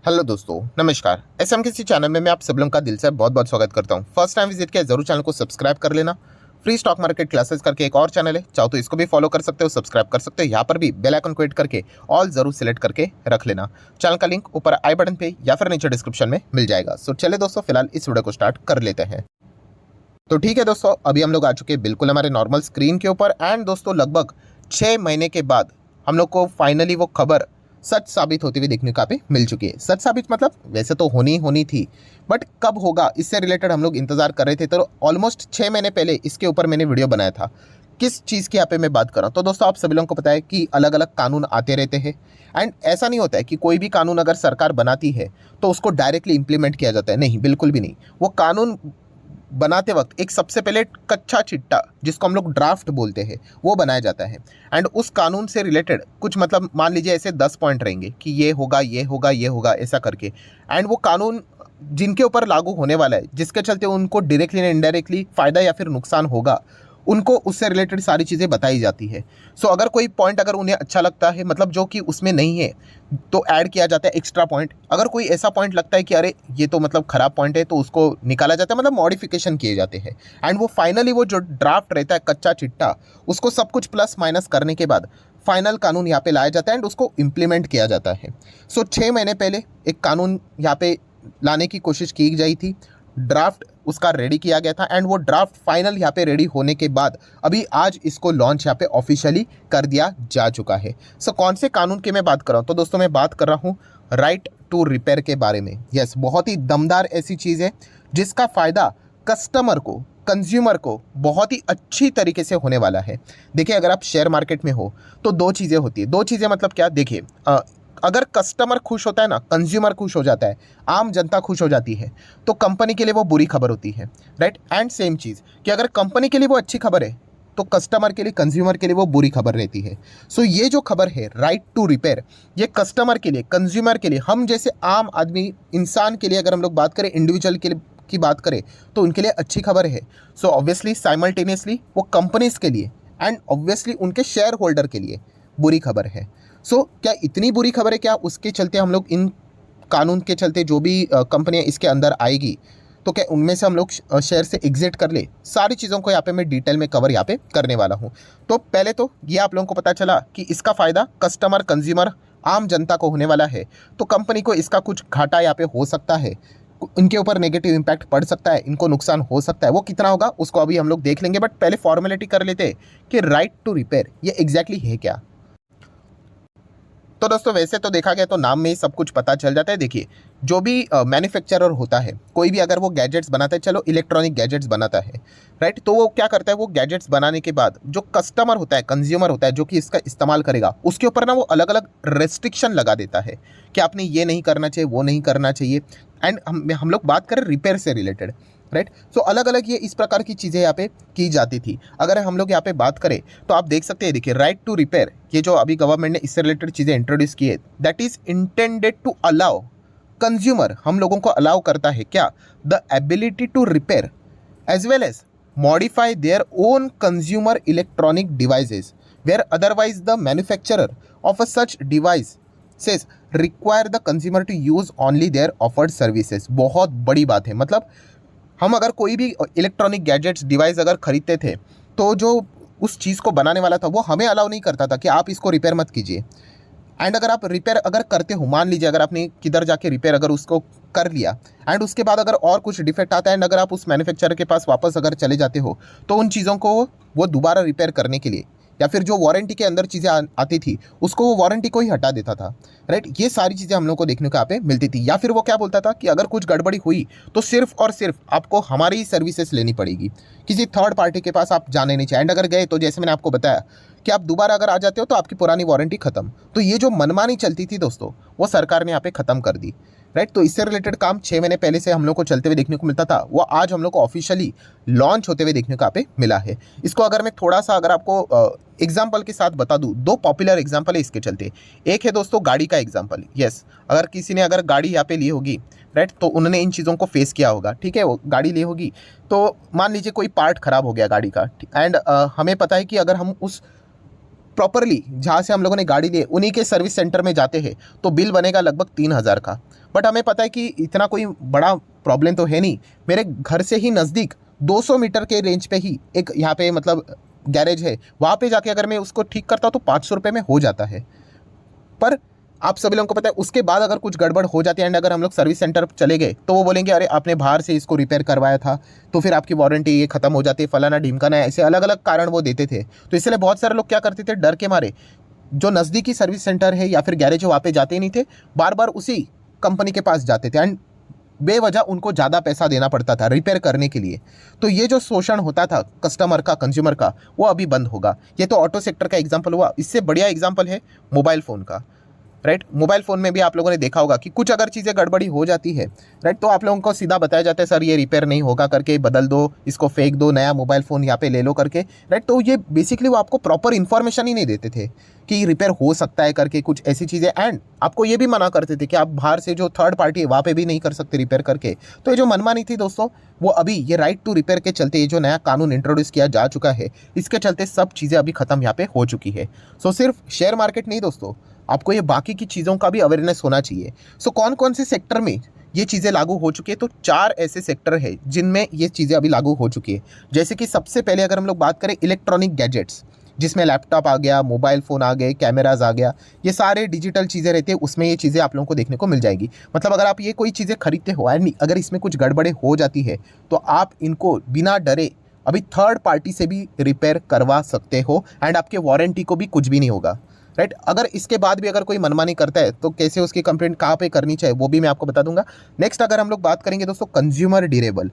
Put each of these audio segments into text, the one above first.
Hello दोस्तों, नमस्कार। SMKC channel में मैं आप सब लोगों का दिल से बहुत बहुत स्वागत करता हूं। फर्स्ट टाइम विजिट किया जरूर चैनल को सब्सक्राइब कर लेना। फ्री स्टॉक मार्केट क्लासेस करके एक और चैनल है, चाहो तो इसको भी फॉलो कर सकते हो, सब्सक्राइब कर सकते हो। यहाँ पर भी बेल आइकन को हिट करके ऑल जरूर सिलेक्ट करके रख लेना। चैनल का लिंक ऊपर आई बटन पे या फिर नीचे डिस्क्रिप्शन में मिल जाएगा। सो चले दोस्तों, फिलहाल इस वीडियो को स्टार्ट कर लेते हैं। तो ठीक है दोस्तों, अभी हम लोग आ चुके हैं बिल्कुल हमारे नॉर्मल स्क्रीन के ऊपर। एंड दोस्तों लगभग 6 महीने के बाद हम लोग को फाइनली वो खबर सच साबित होती हुई देखने को पे मिल चुकी है। सच साबित मतलब वैसे तो होनी थी, बट कब होगा इससे रिलेटेड हम लोग इंतजार कर रहे थे। तो ऑलमोस्ट 6 महीने पहले इसके ऊपर मैंने वीडियो बनाया था। किस चीज़ की यहाँ पे मैं बात कर रहा हूँ, तो दोस्तों आप सभी लोगों को पता है कि अलग अलग कानून आते रहते हैं। एंड ऐसा नहीं होता है कि कोई भी कानून अगर सरकार बनाती है तो उसको डायरेक्टली इंप्लीमेंट किया जाता है, नहीं, बिल्कुल भी नहीं। वो कानून बनाते वक्त एक सबसे पहले कच्चा चिट्टा, जिसको हम लोग ड्राफ्ट बोलते हैं, वो बनाया जाता है। एंड उस कानून से रिलेटेड कुछ मतलब मान लीजिए ऐसे 10 पॉइंट रहेंगे कि ये होगा, ये होगा, ये होगा, ऐसा करके। एंड वो कानून जिनके ऊपर लागू होने वाला है, जिसके चलते उनको डायरेक्टली या इनडायरेक्टली फ़ायदा या फिर नुकसान होगा, उनको उससे रिलेटेड सारी चीज़ें बताई जाती है। सो अगर कोई पॉइंट अगर उन्हें अच्छा लगता है, मतलब जो कि उसमें नहीं है, तो ऐड किया जाता है एक्स्ट्रा पॉइंट। अगर कोई ऐसा पॉइंट लगता है कि अरे ये तो मतलब ख़राब पॉइंट है, तो उसको निकाला जाता है, मतलब मॉडिफिकेशन किए जाते हैं। एंड वो फाइनली वो जो ड्राफ्ट रहता है, कच्चा चिट्टा, उसको सब कुछ प्लस माइनस करने के बाद फाइनल कानून यहाँ पे लाया जाता है एंड उसको इम्प्लीमेंट किया जाता है। सो 6 महीने पहले एक कानून यहाँ पे लाने की कोशिश की गई थी। ड्राफ्ट उसका रेडी किया गया था एंड वो ड्राफ्ट फाइनल यहाँ पे रेडी होने के बाद अभी आज इसको लॉन्च यहाँ पे ऑफिशियली कर दिया जा चुका है। सो कौन से कानून की मैं बात कर रहा हूँ, तो दोस्तों मैं बात कर रहा हूँ राइट टू रिपेयर के बारे में। यस, बहुत ही दमदार ऐसी चीज़ है जिसका फ़ायदा कस्टमर को, कंज्यूमर को बहुत ही अच्छी तरीके से होने वाला है। देखिए, अगर आप शेयर मार्केट में हो तो दो चीज़ें होती है। दो चीज़ें मतलब क्या, देखिए, अगर कस्टमर खुश होता है ना, कंज्यूमर खुश हो जाता है, आम जनता खुश हो जाती है, तो कंपनी के लिए वो बुरी खबर होती है, राइट। एंड सेम चीज़ कि अगर कंपनी के लिए वो अच्छी खबर है, तो कस्टमर के लिए, कंज्यूमर के लिए वो बुरी खबर रहती है। सो ये जो खबर है राइट टू रिपेयर, ये कस्टमर के लिए, कंज्यूमर के लिए, हम जैसे आम आदमी इंसान के लिए, अगर हम लोग बात करें इंडिविजुअल के लिए की बात करें, तो उनके लिए अच्छी खबर है। सो ऑब्वियसली साइमल्टेनियसली वो कंपनीज के लिए एंड ऑब्वियसली उनके शेयर होल्डर के लिए बुरी खबर है। सो क्या इतनी बुरी खबर है, क्या उसके चलते हम लोग इन कानून के चलते जो भी कंपनियां इसके अंदर आएगी, तो क्या उनमें से हम लोग शेयर से एग्जिट कर ले? सारी चीज़ों को यहाँ पे मैं डिटेल में कवर यहाँ पे करने वाला हूँ। तो पहले तो ये आप लोगों को पता चला कि इसका फ़ायदा कस्टमर, कंज्यूमर, आम जनता को होने वाला है। तो कंपनी को इसका कुछ घाटा यहाँ पे हो सकता है, इनके ऊपर नेगेटिव इम्पैक्ट पड़ सकता है, इनको नुकसान हो सकता है। वो कितना होगा उसको अभी हम लोग देख लेंगे, बट पहले फॉर्मेलिटी कर लेते हैं कि राइट टू रिपेयर ये एग्जैक्टली है क्या। तो दोस्तों वैसे तो देखा गया तो नाम में ही सब कुछ पता चल जाता है। देखिए, जो भी मैन्युफैक्चरर होता है, कोई भी अगर वो गैजेट्स बनाता है, चलो इलेक्ट्रॉनिक गैजेट्स बनाता है, राइट, तो वो क्या करता है, वो गैजेट्स बनाने के बाद जो कस्टमर होता है, कंज्यूमर होता है, जो कि इसका इस्तेमाल करेगा, उसके ऊपर ना वो अलग अलग रेस्ट्रिक्शन लगा देता है कि आपने ये नहीं करना चाहिए, वो नहीं करना चाहिए। एंड हम लोग बात करें रिपेयर से रिलेटेड, राइट। सो अलग अलग ये इस प्रकार की चीज़ें यहाँ पे की जाती थी। अगर हम लोग यहाँ पे बात करें तो आप देख सकते हैं, देखिए, राइट टू रिपेयर, ये जो अभी गवर्नमेंट ने इससे रिलेटेड चीज़ें इंट्रोड्यूस की है, that is intended to allow consumer, हम लोगों को अलाउ करता है क्या, the ability to repair as well as modify their own consumer electronic devices where otherwise the manufacturer of a such device says require the consumer to use only their offered services. बहुत बड़ी बात है। मतलब हम अगर कोई भी electronic gadgets device अगर खरीदते थे, तो जो उस चीज़ को बनाने वाला था वो हमें अलाउ नहीं करता था कि आप इसको रिपेयर मत कीजिए। एंड अगर आप रिपेयर अगर करते हो, मान लीजिए अगर आपने किधर जाके रिपेयर अगर उसको कर लिया एंड उसके बाद अगर और कुछ डिफेक्ट आता है एंड अगर आप उस मैन्युफैक्चरर के पास वापस अगर चले जाते हो, तो उन चीज़ों को वो दोबारा रिपेयर करने के लिए, या फिर जो वारंटी के अंदर चीज़ें आती थी, उसको वो वारंटी को ही हटा देता था, राइट। ये सारी चीज़ें हम लोग को देखने को यहाँ पे मिलती थी। या फिर वो क्या बोलता था कि अगर कुछ गड़बड़ी हुई तो सिर्फ और सिर्फ आपको हमारी ही सर्विसेज लेनी पड़ेगी, किसी थर्ड पार्टी के पास आप जाने नहीं चाहिए। एंड अगर गए तो जैसे मैंने आपको बताया कि आप दोबारा अगर आ जाते हो तो आपकी पुरानी वारंटी खत्म। तो ये जो मनमानी चलती थी दोस्तों, वो सरकार ने यहाँ पे ख़त्म कर दी, राइट। तो इससे रिलेटेड काम 6 महीने पहले से हम लोग को चलते हुए देखने को मिलता था, वो आज हम लोग को ऑफिशियली लॉन्च होते हुए देखने को यहाँ पे मिला है। इसको अगर मैं थोड़ा सा अगर आपको एग्जाम्पल के साथ बता दूँ, दो पॉपुलर एग्जाम्पल है इसके चलते। एक है दोस्तों गाड़ी का एग्जाम्पल। यस, अगर किसी ने अगर गाड़ी यहाँ पे ली होगी, राइट, तो उन्होंने इन चीज़ों को फेस किया होगा, ठीक है। वो गाड़ी ली होगी, तो मान लीजिए कोई पार्ट खराब हो गया गाड़ी का, एंड हमें पता है कि अगर हम उस प्रॉपरली जहाँ से हम लोगों ने गाड़ी ली उन्हीं के सर्विस सेंटर में जाते हैं तो बिल बनेगा लगभग 3,000 का। बट हमें पता है कि इतना कोई बड़ा प्रॉब्लम तो है नहीं, मेरे घर से ही नज़दीक 200 मीटर के रेंज पे ही एक यहाँ पे मतलब गैरेज है, वहाँ पे जाके अगर मैं उसको ठीक करता हूँ तो 500 रुपये में हो जाता है। पर आप सभी लोगों को पता है उसके बाद अगर कुछ गड़बड़ हो जाती है एंड अगर हम लोग सर्विस सेंटर चले गए तो वो बोलेंगे अरे आपने बाहर से इसको रिपेयर करवाया था तो फिर आपकी वारंटी ये खत्म हो जाती है, फलाना ढिमकाना, ऐसे अलग अलग कारण वो देते थे। तो इसलिए बहुत सारे लोग क्या करते थे, डर के मारे जो नज़दीकी सर्विस सेंटर है या फिर गैरेज है वहाँ पे जाते ही नहीं थे, बार बार उसी कंपनी के पास जाते थे एंड बेवजह उनको ज़्यादा पैसा देना पड़ता था रिपेयर करने के लिए। तो ये जो शोषण होता था कस्टमर का, कंज्यूमर का, वो अभी बंद होगा। ये तो ऑटो सेक्टर का एग्जाम्पल हुआ, इससे बढ़िया एग्जाम्पल है मोबाइल फ़ोन का। राइट, मोबाइल फ़ोन में भी आप लोगों ने देखा होगा कि कुछ अगर चीज़ें गड़बड़ी हो जाती है, राइट, तो आप लोगों को सीधा बताया जाता है सर ये रिपेयर नहीं होगा करके, बदल दो, इसको फेंक दो, नया मोबाइल फ़ोन यहाँ पे ले लो करके। राइट, तो ये बेसिकली वो आपको प्रॉपर इन्फॉर्मेशन ही नहीं देते थे कि रिपेयर हो सकता है करके, कुछ ऐसी चीज़ें। एंड आपको ये भी मना करते थे कि आप बाहर से जो थर्ड पार्टी है वहाँ पे भी नहीं कर सकते रिपेयर करके। तो ये जो मनमानी थी दोस्तों, वो अभी ये राइट टू रिपेयर के चलते, ये जो नया कानून इंट्रोड्यूस किया जा चुका है, इसके चलते सब चीज़ें अभी ख़त्म यहाँ पे हो चुकी है। सो सिर्फ शेयर मार्केट नहीं दोस्तों, आपको ये बाकी की चीज़ों का भी अवेयरनेस होना चाहिए। सो कौन कौन से सेक्टर में ये चीज़ें लागू हो चुकी है, तो 4 ऐसे सेक्टर है जिनमें ये चीज़ें अभी लागू हो चुकी है। जैसे कि सबसे पहले अगर हम लोग बात करें इलेक्ट्रॉनिक गैजेट्स, जिसमें लैपटॉप आ गया, मोबाइल फ़ोन आ गए, कैमराज आ गया, ये सारे डिजिटल चीज़ें रहती है, उसमें ये चीज़ें आप लोगों को देखने को मिल जाएगी। मतलब अगर आप ये कोई चीज़ें खरीदते हो एंड अगर इसमें कुछ गड़बड़े हो जाती है तो आप इनको बिना डरे अभी थर्ड पार्टी से भी रिपेयर करवा सकते हो एंड आपके वारंटी को भी कुछ भी नहीं होगा। राइट, अगर इसके बाद भी अगर कोई मनमानी करता है तो कैसे उसकी कंप्लेंट कहाँ पे करनी चाहिए वो भी मैं आपको बता दूंगा। नेक्स्ट अगर हम लोग बात करेंगे दोस्तों कंज्यूमर ड्यूरेबल,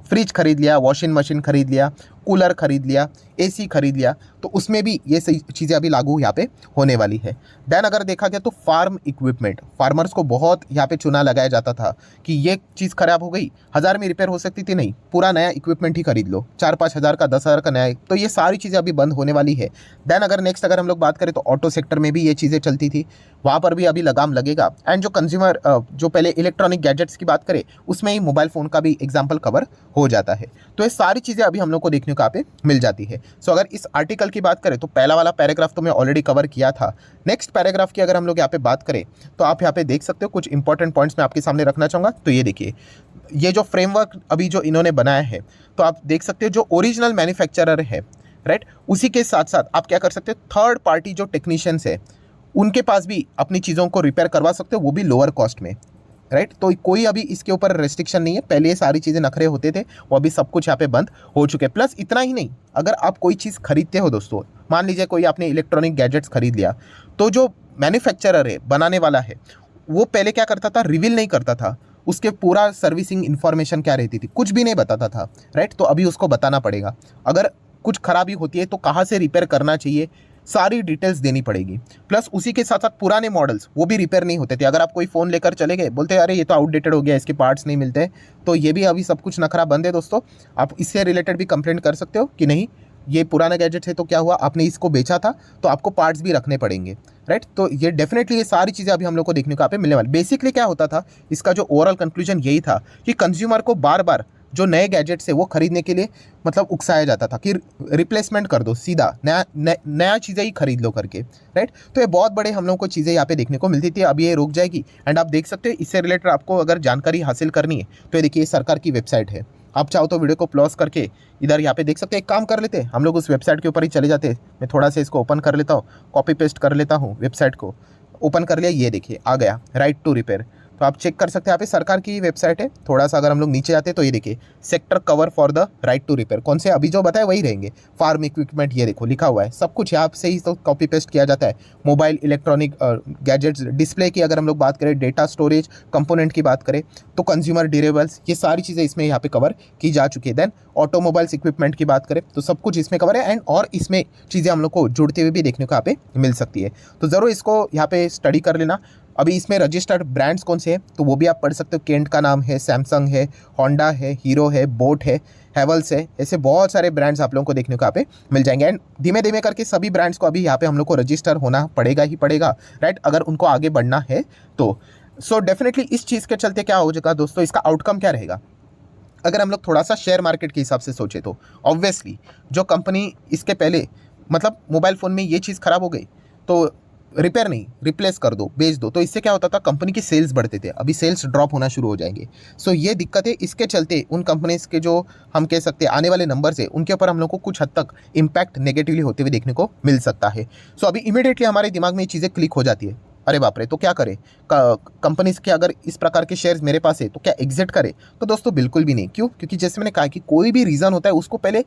फ्रिज खरीद लिया, वॉशिंग मशीन खरीद लिया, कूलर खरीद लिया, एसी खरीद लिया, तो उसमें भी ये सही चीज़ें अभी लागू यहाँ पे होने वाली है। देन अगर देखा गया तो फार्म इक्विपमेंट, फार्मर्स को बहुत यहाँ पे चुना लगाया जाता था कि ये चीज़ ख़राब हो गई, 1000 में रिपेयर हो सकती थी, नहीं, पूरा नया इक्विपमेंट ही खरीद लो, 4-5 हज़ार का, 10,000 का नया। तो ये सारी चीज़ें अभी बंद होने वाली है। देन अगर नेक्स्ट अगर हम लोग बात करें तो ऑटो सेक्टर में भी ये चीज़ें चलती थी, वहाँ पर भी अभी लगाम लगेगा। एंड जो कंज्यूमर जो पहले इलेक्ट्रॉनिक गैजेट्स की बात करें उसमें ही मोबाइल फ़ोन का भी एग्जाम्पल कवर हो जाता है। तो ये सारी चीज़ें अभी हम लोग को देखने को यहाँ पे मिल जाती है। सो अगर इस आर्टिकल की बात करें तो पहला वाला पैराग्राफ तो मैं ऑलरेडी कवर किया था। नेक्स्ट पैराग्राफ की अगर हम लोग यहाँ पे बात करें तो आप यहाँ पे देख सकते हो, कुछ इंपॉर्टेंट पॉइंट्स मैं आपके सामने रखना चाहूँगा। तो ये देखिए, ये जो फ्रेमवर्क अभी जो इन्होंने बनाया है, तो आप देख सकते हो जो ओरिजिनल मैन्युफैक्चरर है, राइट, उसी के साथ साथ आप क्या कर सकते हो, थर्ड पार्टी जो टेक्नीशियंस है उनके पास भी अपनी चीज़ों को रिपेयर करवा सकते हो, वो भी लोअर कॉस्ट में। राइट, तो कोई अभी इसके ऊपर रेस्ट्रिक्शन नहीं है। पहले ये सारी चीज़ें नखरे होते थे, वो अभी सब कुछ यहाँ पे बंद हो चुके हैं। प्लस इतना ही नहीं, अगर आप कोई चीज़ खरीदते हो दोस्तों, मान लीजिए कोई आपने इलेक्ट्रॉनिक गैजेट्स खरीद लिया, तो जो मैन्युफैक्चरर है, बनाने वाला है, वो पहले क्या करता था, रिवील नहीं करता था उसके पूरा सर्विसिंग इन्फॉर्मेशन क्या रहती थी, कुछ भी नहीं बताता था। राइट, तो अभी उसको बताना पड़ेगा। अगर कुछ खराबी होती है तो कहाँ से रिपेयर करना चाहिए, सारी डिटेल्स देनी पड़ेगी। प्लस उसी के साथ साथ पुराने मॉडल्स वो भी रिपेयर नहीं होते थे। अगर आप कोई फ़ोन लेकर चले गए, बोलते अरे ये तो आउटडेटेड हो गया, इसके पार्ट्स नहीं मिलते, तो ये भी अभी सब कुछ नखरा बंद है दोस्तों। आप इससे रिलेटेड भी कंप्लेंट कर सकते हो कि नहीं ये पुराना गैजेट है तो क्या हुआ, आपने इसको बेचा था तो आपको पार्ट्स भी रखने पड़ेंगे। राइट, तो ये डेफिनेटली ये सारी चीज़ें अभी हम लोग को देखने को यहाँ पे मिलने वाली। बेसिकली क्या होता था, इसका जो ओवरऑल कंक्लूजन यही था कि कंज्यूमर को बार बार जो नए गैजेट्स है वो खरीदने के लिए मतलब उकसाया जाता था कि रिप्लेसमेंट कर दो, सीधा नया चीज़ें ही खरीद लो करके। राइट, तो ये बहुत बड़े हम लोगों को चीज़ें यहाँ पे देखने को मिलती थी, अब ये रुक जाएगी। एंड आप देख सकते हो इससे रिलेटेड आपको अगर जानकारी हासिल करनी है तो ये देखिए सरकार की वेबसाइट है। आप चाहो तो वीडियो को पॉज करके इधर यहाँ पे देख सकते हैं। एक काम कर लेते हैं, हम लोग उस वेबसाइट के ऊपर ही चले जाते हैं। मैं थोड़ा सा इसको ओपन कर लेता हूँ, कॉपी पेस्ट कर लेता हूँ, वेबसाइट को ओपन कर लिया, ये देखिए आ गया राइट टू रिपेयर। तो आप चेक कर सकते हैं, यहाँ पे सरकार की वेबसाइट है। थोड़ा सा अगर हम लोग नीचे जाते हैं तो ये देखिए sector cover for the right to repair, कौन से अभी जो बताए वही रहेंगे। फार्म इक्विपमेंट ये देखो लिखा हुआ है, सब कुछ यहाँ से ही तो कॉपी पेस्ट किया जाता है। मोबाइल इलेक्ट्रॉनिक गैजेट्स, डिस्प्ले की अगर हम लोग बात करें, डेटा स्टोरेज कंपोनेंट की बात करें तो कंज्यूमर ड्यूरेबल्स, ये सारी चीज़ें इसमें यहाँ पे कवर की जा चुकी है। देन ऑटोमोबाइल्स इक्विपमेंट की बात करें तो सब कुछ इसमें कवर है। एंड और इसमें चीज़ें हम लोग को जुड़ते हुए भी देखने को यहाँ पे मिल सकती है। तो ज़रूर इसको यहाँ पे स्टडी कर लेना। अभी इसमें रजिस्टर्ड ब्रांड्स कौन से हैं तो वो भी आप पढ़ सकते हो। केंट का नाम है, सैमसंग है, होंडा है, हीरो है, बोट है, हेवल्स है, ऐसे बहुत सारे ब्रांड्स आप लोगों को देखने को यहाँ पे मिल जाएंगे। एंड धीमे धीमे करके सभी ब्रांड्स को अभी यहाँ पे हम लोग को रजिस्टर होना पड़ेगा ही पड़ेगा, राइट, अगर उनको आगे बढ़ना है तो। सो डेफिनेटली इस चीज़ के चलते क्या हो जाएगा दोस्तों, इसका आउटकम क्या रहेगा। अगर हम लोग थोड़ा सा शेयर मार्केट के हिसाब से सोचे तो ऑब्वियसली जो कंपनी इसके पहले मतलब मोबाइल फ़ोन में ये चीज़ ख़राब हो गई तो रिपेयर नहीं, रिप्लेस कर दो, बेच दो। तो इससे क्या होता था, कंपनी की सेल्स बढ़ते थे, अभी सेल्स ड्रॉप होना शुरू हो जाएंगे। सो ये दिक्कत है, इसके चलते उन कंपनीज के जो हम कह सकते हैं आने वाले नंबर्स है उनके ऊपर हम लोग को कुछ हद तक इम्पैक्ट नेगेटिवली होते हुए देखने को मिल सकता है। सो अभी इमीडिएटली हमारे दिमाग में ये चीज़ें क्लिक हो जाती है, अरे बाप रे, तो क्या करें, कंपनीज के अगर इस प्रकार के शेयर्स मेरे पास है तो क्या एग्जिट करें? तो दोस्तों बिल्कुल भी नहीं। क्यों? क्योंकि जैसे मैंने कहा कि कोई भी रीज़न होता है उसको पहले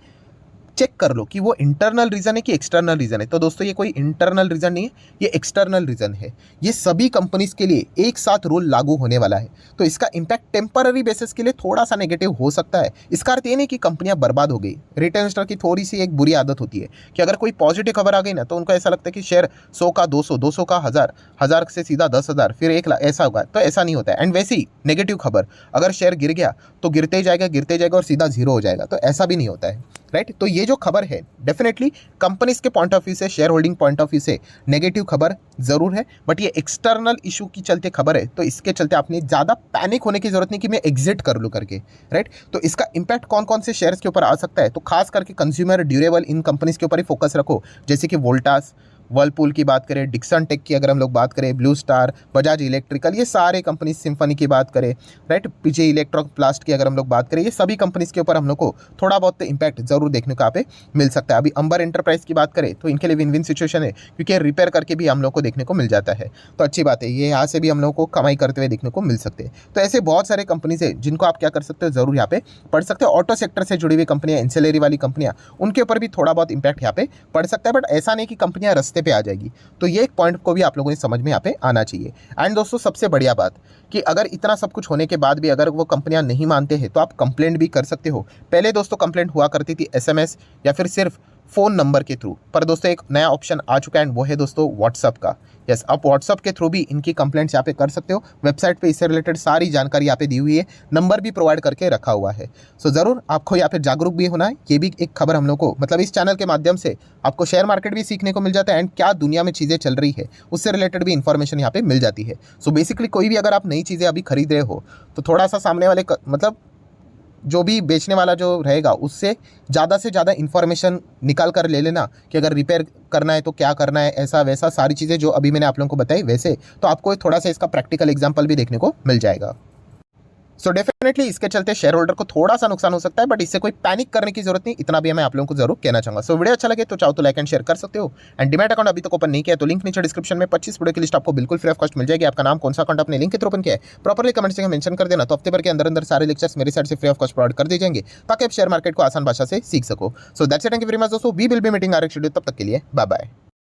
चेक कर लो कि वो इंटरनल रीज़न है कि एक्सटर्नल रीज़न है। तो दोस्तों ये कोई इंटरनल रीज़न नहीं है, ये एक्सटर्नल रीज़न है। ये सभी कंपनीज के लिए एक साथ रूल लागू होने वाला है। तो इसका इम्पैक्ट टेम्पररी बेसिस के लिए थोड़ा सा नेगेटिव हो सकता है। इसका अर्थ ये नहीं कि कंपनियां बर्बाद हो गई। रिटेल इन्वेस्टर की थोड़ी सी एक बुरी आदत होती है कि अगर कोई पॉजिटिव खबर आ गई ना तो उनको ऐसा लगता है कि शेयर 100 का 200, 200 का 1000, 1000 से सीधा 10,000, फिर 1 लाख, ऐसा होगा। तो ऐसा नहीं होता है। एंड वैसे ही नेगेटिव खबर, अगर शेयर गिर गया तो गिरते ही जाएगा, गिरते ही जाएगा और सीधा जीरो हो जाएगा। तो ऐसा भी नहीं होता है, राइट। तो ये जो खबर है डेफिनेटली कंपनीज के पॉइंट ऑफ व्यू से, share holding point of view से नेगेटिव खबर जरूर है, बट ये एक्सटर्नल इशू की चलते खबर है। तो इसके चलते आपने ज़्यादा पैनिक होने की जरूरत नहीं कि मैं एग्जिट कर लूँ करके, राइट। तो इसका इंपैक्ट कौन कौन से शेयर्स के ऊपर आ सकता है, तो खास करके कंज्यूमर ड्यूरेबल इन कंपनीज के ऊपर ही फोकस रखो, जैसे कि वोल्टास, वर्लपूल की बात करें, डिक्सन टेक की अगर हम लोग बात करें, ब्लू स्टार, बजाज इलेक्ट्रिकल, ये सारे कंपनीज, सिम्फनी की बात करें, राइट, पीजे इलेक्ट्रोप्लास्ट की अगर हम लोग बात करें, ये सभी कंपनीज के ऊपर हम लोग को थोड़ा बहुत इम्पैक्ट जरूर देखने को यहाँ पे मिल सकता है। अभी अंबर एंटरप्राइज की बात करें तो इनके लिए विन विन सिचुएशन है, क्योंकि रिपेयर करके भी हम लोग को देखने को मिल जाता है। तो अच्छी बात है, ये यहाँ से भी हम लोग को कमाई करते हुए देखने को मिल सकते हैं। तो ऐसे बहुत सारे कंपनीज है जिनको आप क्या कर सकते हो, जरूर यहाँ पे पढ़ सकते हो। ऑटो सेक्टर से जुड़ी हुई कंपनियां, इंसेलरी वाली कंपनियां, उनके ऊपर भी थोड़ा बहुत इंपैक्ट यहाँ पे पड़ सकता है, बट ऐसा नहीं कि कंपनियां रस्ते पे आ जाएगी। तो ये एक पॉइंट को भी आप लोगों ने समझ में यहाँ पे आना चाहिए। एंड दोस्तों सबसे बढ़िया बात कि अगर इतना सब कुछ होने के बाद भी अगर वो कंपनियां नहीं मानते हैं तो आप कंप्लेंट भी कर सकते हो। पहले दोस्तों कंप्लेंट हुआ करती थी एसएमएस या फिर सिर्फ फ़ोन नंबर के थ्रू, पर दोस्तों एक नया ऑप्शन आ चुका है, वो है दोस्तों व्हाट्सअप का। यस, आप व्हाट्सअप के थ्रू भी इनकी कंप्लेंट्स यहाँ पे कर सकते हो। वेबसाइट पे इससे रिलेटेड सारी जानकारी यहाँ पे दी हुई है, नंबर भी प्रोवाइड करके रखा हुआ है। सो ज़रूर आपको यहाँ पे जागरूक भी होना है। ये भी एक खबर हम लोग को, मतलब इस चैनल के माध्यम से आपको शेयर मार्केट भी सीखने को मिल जाता है, एंड क्या दुनिया में चीज़ें चल रही है उससे रिलेटेड भी इन्फॉर्मेशन यहाँ पे मिल जाती है। सो बेसिकली कोई भी अगर आप नई चीज़ें अभी खरीद रहे हो तो थोड़ा सा सामने वाले मतलब जो भी बेचने वाला जो रहेगा उससे ज़्यादा से ज़्यादा इन्फॉर्मेशन निकाल कर ले लेना कि अगर रिपेयर करना है तो क्या करना है, ऐसा वैसा सारी चीज़ें जो अभी मैंने आप लोगों को बताई, वैसे तो आपको थोड़ा सा इसका प्रैक्टिकल एग्जाम्पल भी देखने को मिल जाएगा। सो डेफिनेटली इसके चलते शेयर होल्डर को थोड़ा सा नुकसान हो सकता है, बट इससे कोई पैनिक करने की जरूरत नहीं, इतना भी मैं आप लोगों को जरूर कहना चाहूंगा। सो वीडियो अच्छा लगे तो चाहो तो लाइक एंड शेयर कर सकते हो। एंड डीमैट अकाउंट अभी तक ओपन नहीं किया तो लिंक नीचे डिस्क्रिप्शन में 25 वीडियो की लिस्ट आपको बिल्कुल फ्री ऑफ कॉस्ट मिल जाएगी। आपका नाम कौन सा अकाउंट अपने लिंक के थ्रू ओपन किया है प्रॉपर्ली कमेंट से मेंशन कर देना, तो हफ्ते भर के अंदर अंदर सारे लेक्चर्स मेरी साइड से फ्री ऑफ कॉस्ट प्रोवाइड कर दिए जाएंगे ताकि आप शेयर मार्केट को आसान भाषा से सीख सको। So that's it, thank you very much दोस्तों, we will be meeting our schedule, तब तक के लिए बाय बाय।